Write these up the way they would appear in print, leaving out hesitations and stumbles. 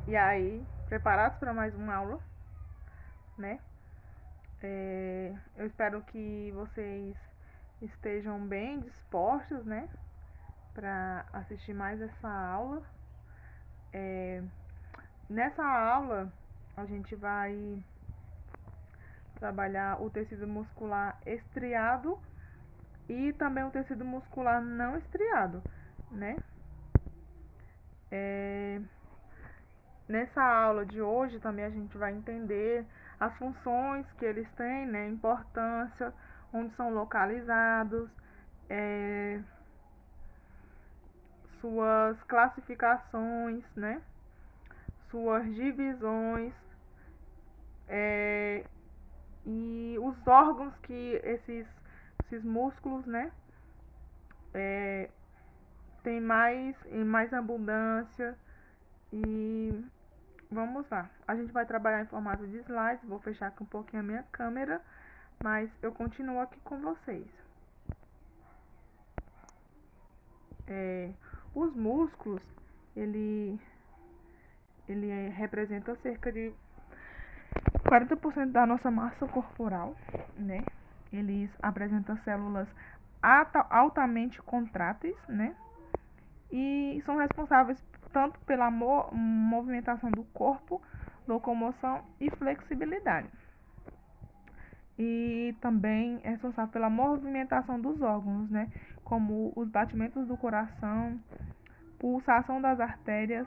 E aí, preparados para mais uma aula, né? Eu espero que vocês estejam bem dispostos, né? Para assistir mais essa aula. Nessa aula, a gente vai trabalhar o tecido muscular estriado e também o tecido muscular não estriado, né? Nessa aula de hoje também a gente vai entender as funções que eles têm, né? Importância, onde são localizados, suas classificações, né? Suas divisões, e os órgãos que esses músculos, né? Tem em mais abundância. E vamos lá. A gente vai trabalhar em formato de slides. Vou fechar aqui um pouquinho a minha câmera, mas eu continuo aqui com vocês. Os músculos, ele representa cerca de 40% da nossa massa corporal, né? Eles apresentam células altamente contráteis, né? E são responsáveis tanto pela movimentação do corpo, locomoção e flexibilidade. E também é responsável pela movimentação dos órgãos, né? Como os batimentos do coração, pulsação das artérias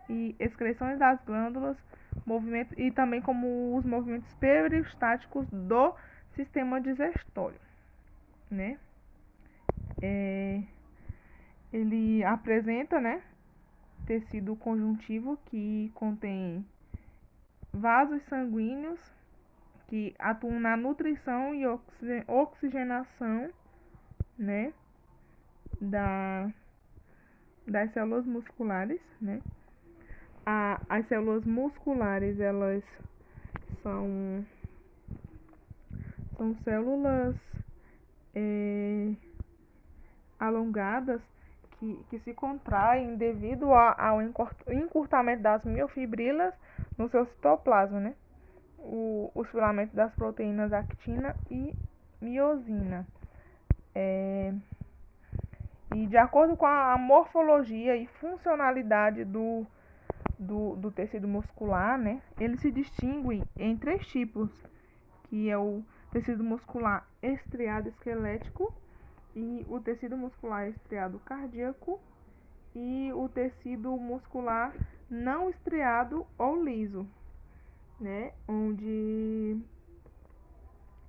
e excreções das glândulas, e também como os movimentos peristáticos do sistema digestório, né? Ele apresenta, né, tecido conjuntivo que contém vasos sanguíneos que atuam na nutrição e oxigenação, né, das células musculares, né? As células musculares, elas são células alongadas que se contraem devido ao encurtamento das miofibrilas no seu citoplasma, né? Os filamentos das proteínas actina e miosina. E de acordo com a morfologia e funcionalidade do tecido muscular, né, ele se distingue em 3 tipos, que é o tecido muscular estriado esquelético, e o tecido muscular estriado cardíaco, e o tecido muscular não estriado ou liso, né, onde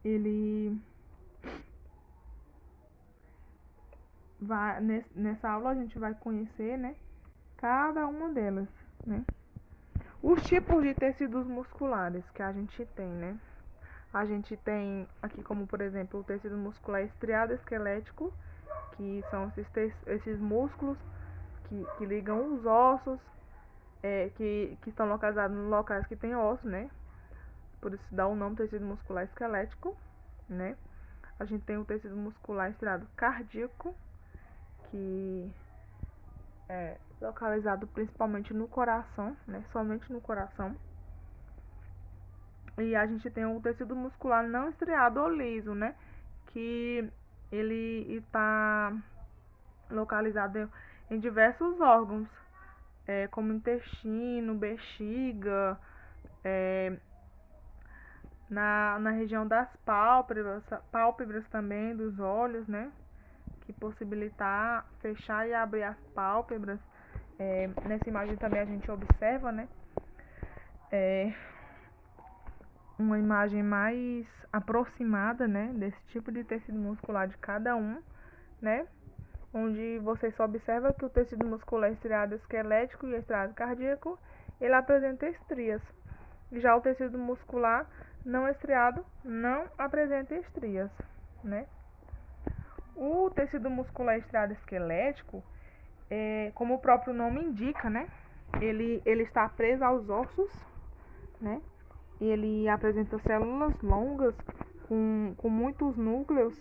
ele vai, nessa aula a gente vai conhecer, né, cada uma delas, né. Os tipos de tecidos musculares que a gente tem, né? A gente tem aqui como, por exemplo, o tecido muscular estriado esquelético, que são esses músculos que ligam os ossos, que estão localizados nos locais que tem osso, né? Por isso dá o nome tecido muscular esquelético, né? A gente tem o tecido muscular estriado cardíaco, que é localizado principalmente no coração, né? Somente no coração. E a gente tem o tecido muscular não estriado ou liso, né? Que ele está localizado em diversos órgãos, como intestino, bexiga, na região das pálpebras também, dos olhos, né? Que possibilitar fechar e abrir as pálpebras. Nessa imagem também a gente observa, né? Uma imagem mais aproximada, né, desse tipo de tecido muscular de cada um, né, onde você só observa que o tecido muscular estriado esquelético e estriado cardíaco, ele apresenta estrias. Já o tecido muscular não estriado não apresenta estrias, né. O tecido muscular estriado esquelético, como o próprio nome indica, né, ele está preso aos ossos, né. Ele apresenta células longas com muitos núcleos,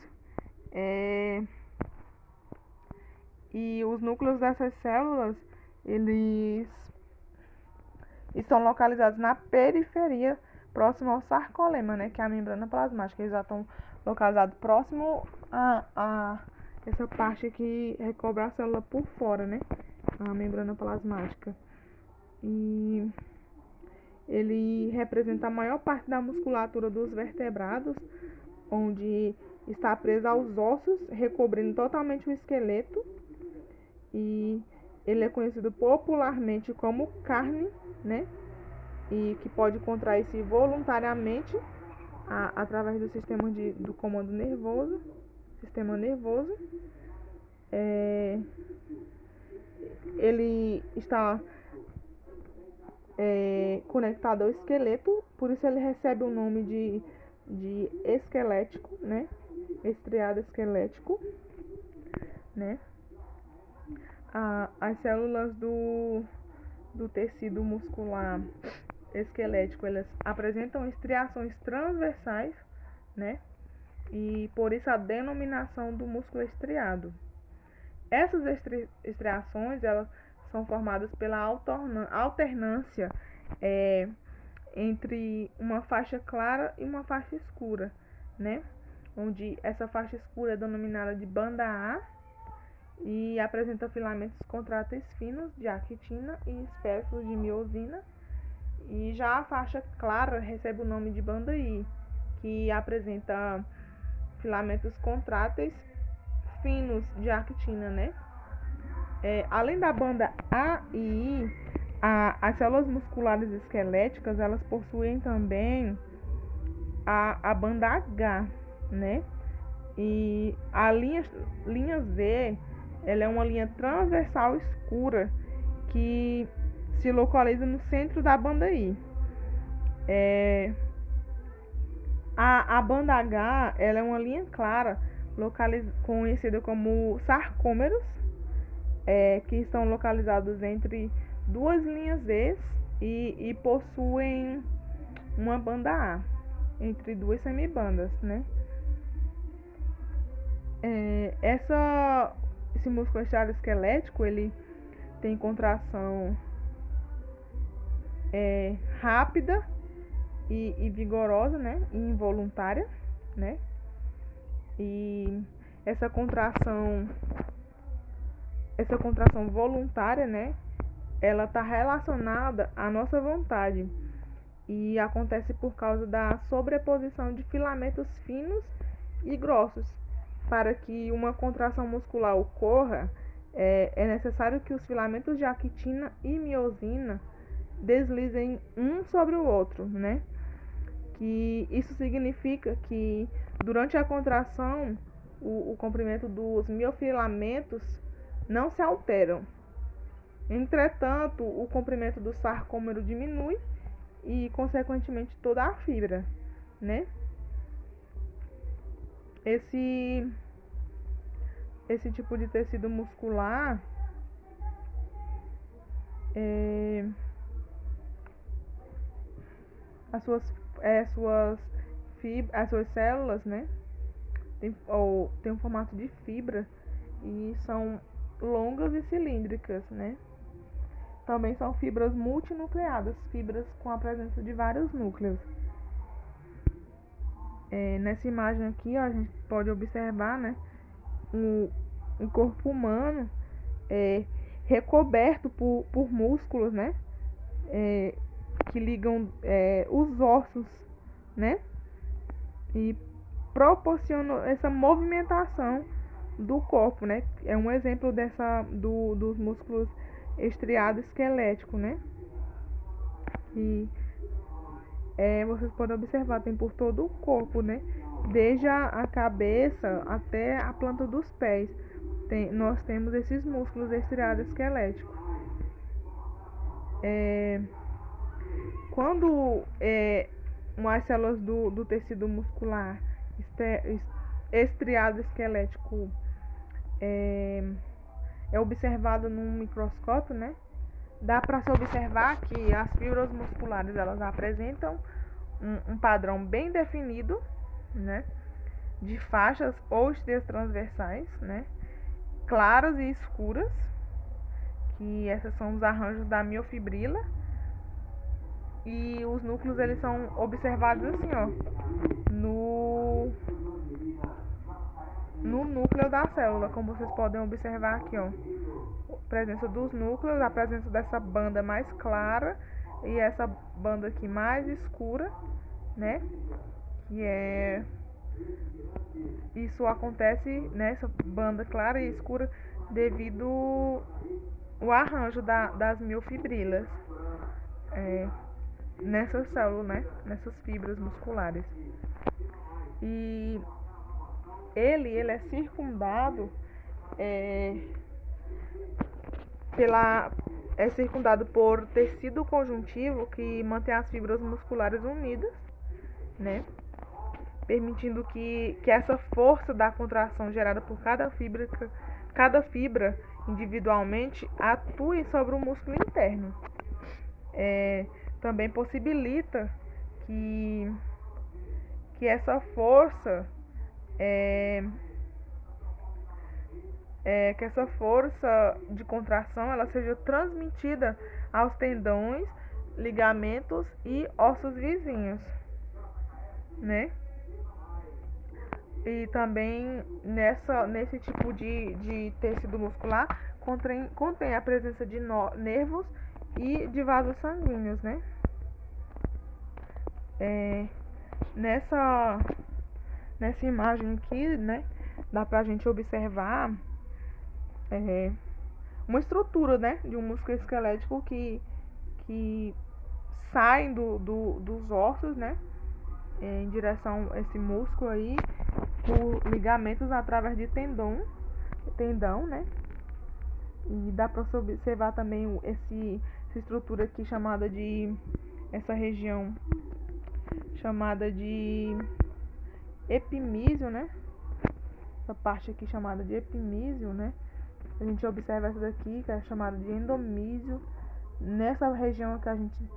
e os núcleos dessas células, eles e são localizados na periferia, próximo ao sarcolema, né, que é a membrana plasmática. Eles já estão localizados próximo a essa parte que recobre a célula por fora, né, a membrana plasmática. E ele representa a maior parte da musculatura dos vertebrados, onde está presa aos ossos, recobrindo totalmente o esqueleto. E ele é conhecido popularmente como carne, né? E que pode contrair-se voluntariamente através do sistema do comando nervoso, sistema nervoso. Ele está conectado ao esqueleto, por isso ele recebe o nome de esquelético, né? Estriado esquelético, né? As células do tecido muscular esquelético, elas apresentam estriações transversais, né? E por isso a denominação do músculo estriado. Essas estriações, elas são formadas pela alternância entre uma faixa clara e uma faixa escura, né? Onde essa faixa escura é denominada de banda A e apresenta filamentos contráteis finos de actina e espéculos de miosina. E já a faixa clara recebe o nome de banda I, que apresenta filamentos contráteis finos de actina, né? Além da banda A e I, as células musculares esqueléticas, elas possuem também a banda H, né? E a linha Z, ela é uma linha transversal escura que se localiza no centro da banda I. A banda H, ela é uma linha clara, conhecida como sarcômeros, que estão localizados entre duas linhas Z e possuem uma banda A, entre duas semibandas, né? Esse músculo estriado esquelético, ele tem contração rápida e vigorosa, né? E involuntária, né? E essa contração voluntária, né? Ela está relacionada à nossa vontade e acontece por causa da sobreposição de filamentos finos e grossos. Para que uma contração muscular ocorra, é necessário que os filamentos de actina e miosina deslizem um sobre o outro, né? Que isso significa que durante a contração o comprimento dos miofilamentos não se alteram. Entretanto, o comprimento do sarcômero diminui e, consequentemente, toda a fibra, né? Esse tipo de tecido muscular as suas células, né, tem um formato de fibra e são longas e cilíndricas, né? Também são fibras multinucleadas, fibras com a presença de vários núcleos. Nessa imagem aqui, ó, a gente pode observar, né, um corpo humano recoberto por músculos, né, que ligam os ossos, né, e proporcionam essa movimentação do corpo, né? É um exemplo dos músculos estriado esquelético, né? E vocês podem observar, tem por todo o corpo, né? Desde a cabeça até a planta dos pés. Nós temos esses músculos estriados esqueléticos. Quando as células do tecido muscular estriado esquelético é observado num microscópio, né? Dá para se observar que as fibras musculares, elas apresentam um padrão bem definido, né? De faixas ou estrias transversais, né? Claras e escuras, que essas são os arranjos da miofibrila, E os núcleos, eles são observados assim, ó, no núcleo da célula, como vocês podem observar aqui, ó. A presença dos núcleos, a presença dessa banda mais clara e essa banda aqui mais escura, né? Que é... Isso acontece nessa banda clara e escura devido ao arranjo das miofibrilas nessa célula, né? Nessas fibras musculares. E ele é circundado é circundado por tecido conjuntivo que mantém as fibras musculares unidas, né? Permitindo que essa força da contração gerada por cada fibra individualmente atue sobre o músculo interno. Também possibilita que essa força que essa força de contração ela seja transmitida aos tendões, ligamentos e ossos vizinhos, né? E também nesse tipo de tecido muscular contém a presença de nervos e de vasos sanguíneos, né? Nessa imagem aqui, né, dá pra gente observar uma estrutura, né, de um músculo esquelético que sai dos ossos, né, em direção a esse músculo aí, por ligamentos através de tendão, né, e dá pra observar também essa estrutura aqui chamada de, essa região chamada de epimísio, né, essa parte aqui chamada de epimísio, né, a gente observa essa daqui, que é chamada de endomísio. Nessa região que a gente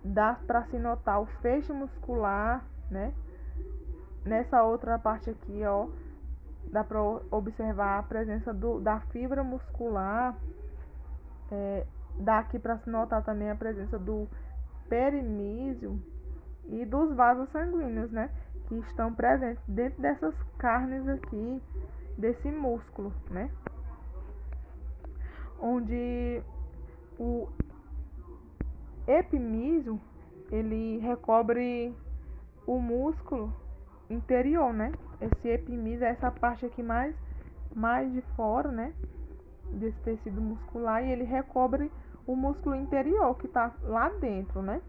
dá para se notar o feixe muscular, né? Nessa outra parte aqui, ó, dá para observar a presença da fibra muscular. Dá aqui para se notar também a presença do perimísio e dos vasos sanguíneos, né? Que estão presentes dentro dessas carnes aqui, desse músculo, né? Onde o epimísio ele recobre o músculo interior, né? Esse epimísio é essa parte aqui mais de fora, né? Desse tecido muscular, e ele recobre o músculo interior que está lá dentro, né?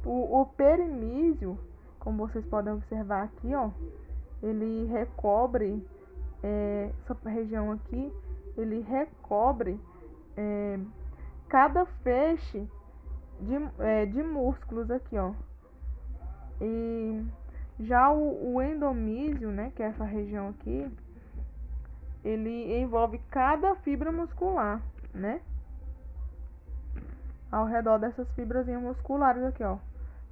O perimísio, como vocês podem observar aqui, ó, ele recobre essa região aqui, ele recobre cada feixe de músculos aqui, ó. E já o endomísio, né, que é essa região aqui, ele envolve cada fibra muscular, né? Ao redor dessas fibras musculares aqui, ó.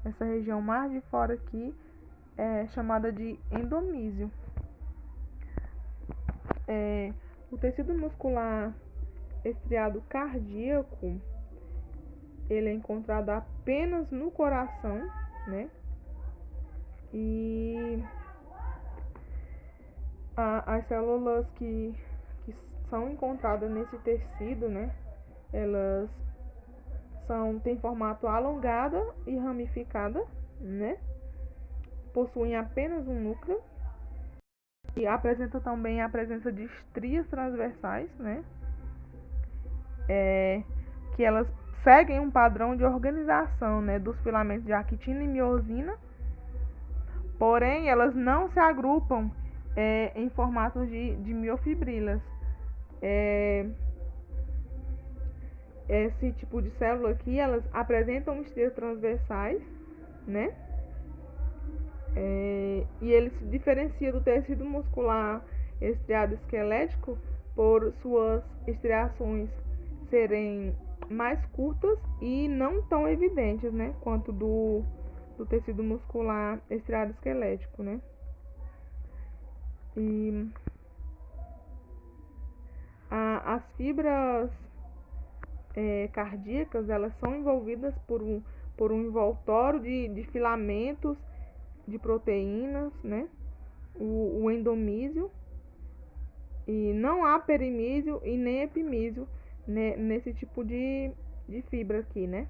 Essa região mais de fora aqui é chamada de endomísio. O tecido muscular estriado cardíaco, ele é encontrado apenas no coração, né? E as células que são encontradas nesse tecido, né? Elas têm formato alongada e ramificada, né? Possuem apenas um núcleo e apresenta também a presença de estrias transversais, né? Que elas seguem um padrão de organização, né, dos filamentos de actina e miosina, porém elas não se agrupam em formatos de miofibrilas. Esse tipo de célula aqui, elas apresentam estrias transversais, né? E ele se diferencia do tecido muscular estriado esquelético por suas estriações serem mais curtas e não tão evidentes, né, quanto do tecido muscular estriado esquelético, né? E as fibras cardíacas, elas são envolvidas por um envoltório de filamentos de proteínas, né? O endomísio, e não há perimísio e nem epimísio, né, nesse tipo de fibra aqui, né?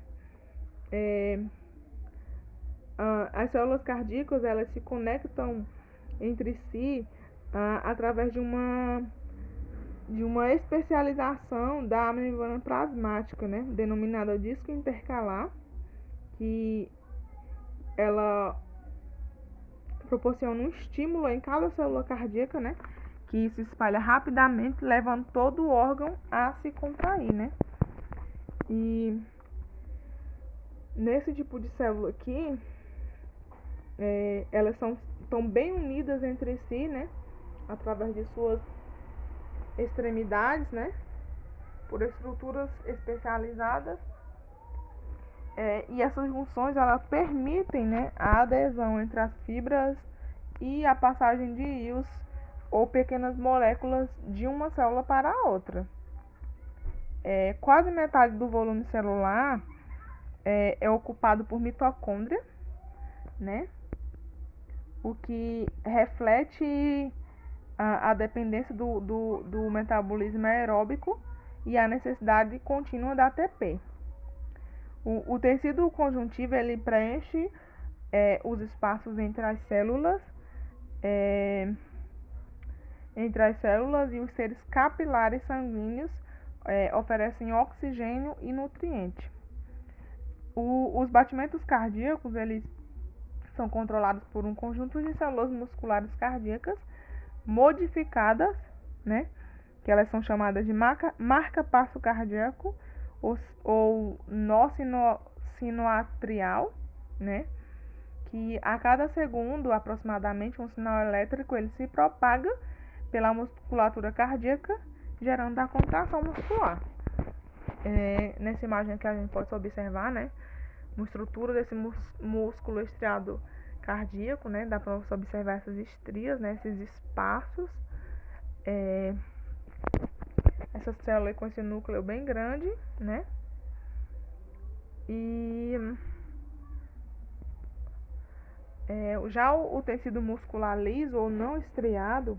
As células cardíacas, elas se conectam entre si através de uma especialização da membrana plasmática, né, denominada disco intercalar, que ela proporciona um estímulo em cada célula cardíaca, né, que se espalha rapidamente, levando todo o órgão a se contrair, né. E nesse tipo de célula aqui, elas estão bem unidas entre si, né, através de suas extremidades, né, por estruturas especializadas, e essas junções, elas permitem, né, a adesão entre as fibras e a passagem de íons ou pequenas moléculas de uma célula para a outra. Quase metade do volume celular é ocupado por mitocôndria, né, o que reflete a dependência do metabolismo aeróbico e a necessidade contínua da ATP. O tecido conjuntivo, ele preenche os espaços entre as células e os seres capilares sanguíneos oferecem oxigênio e nutriente. Os batimentos cardíacos, eles são controlados por um conjunto de células musculares cardíacas modificadas, né, que elas são chamadas de marca-passo cardíaco ou nó sinoatrial, né, que a cada segundo, aproximadamente, um sinal elétrico ele se propaga pela musculatura cardíaca, gerando a contração muscular. Nessa imagem aqui a gente pode observar, né, uma estrutura desse músculo estriado cardíaco, né, dá para você observar essas estrias, né, esses espaços, essa célula com esse núcleo bem grande, né, e já o tecido muscular liso ou não estriado,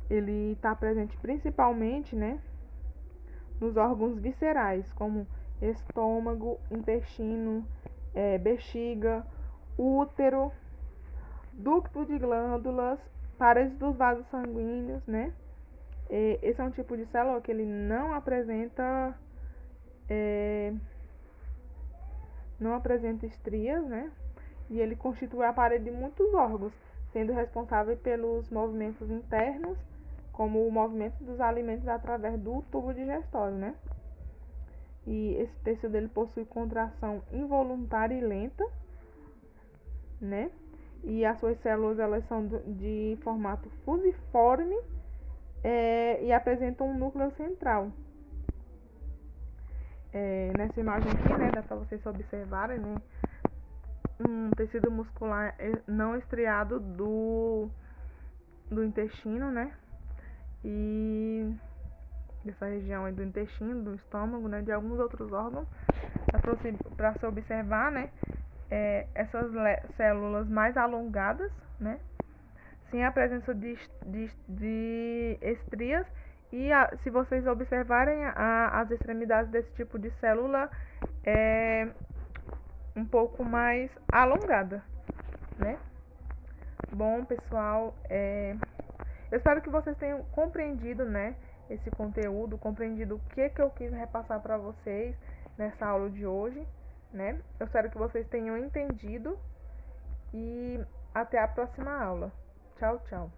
ele está presente principalmente, né, nos órgãos viscerais, como estômago, intestino, bexiga, útero, ducto de glândulas, paredes dos vasos sanguíneos, né? Esse é um tipo de célula que ele não apresenta estrias, né? E ele constitui a parede de muitos órgãos, sendo responsável pelos movimentos internos, como o movimento dos alimentos através do tubo digestório, né? E esse tecido ele possui contração involuntária e lenta, né? E as suas células, elas são de formato fusiforme e apresentam um núcleo central. Nessa imagem aqui, né, dá para vocês observarem, né, um tecido muscular não estriado do intestino, né, e dessa região aí do intestino, do estômago, né, de alguns outros órgãos, para se observar, né, essas células mais alongadas, né, sem a presença de estrias, e se vocês observarem as extremidades desse tipo de célula um pouco mais alongada, né? Bom, pessoal, eu espero que vocês tenham compreendido, né, esse conteúdo, compreendido o que eu quis repassar para vocês nessa aula de hoje, né? Eu espero que vocês tenham entendido e até a próxima aula. Tchau, tchau.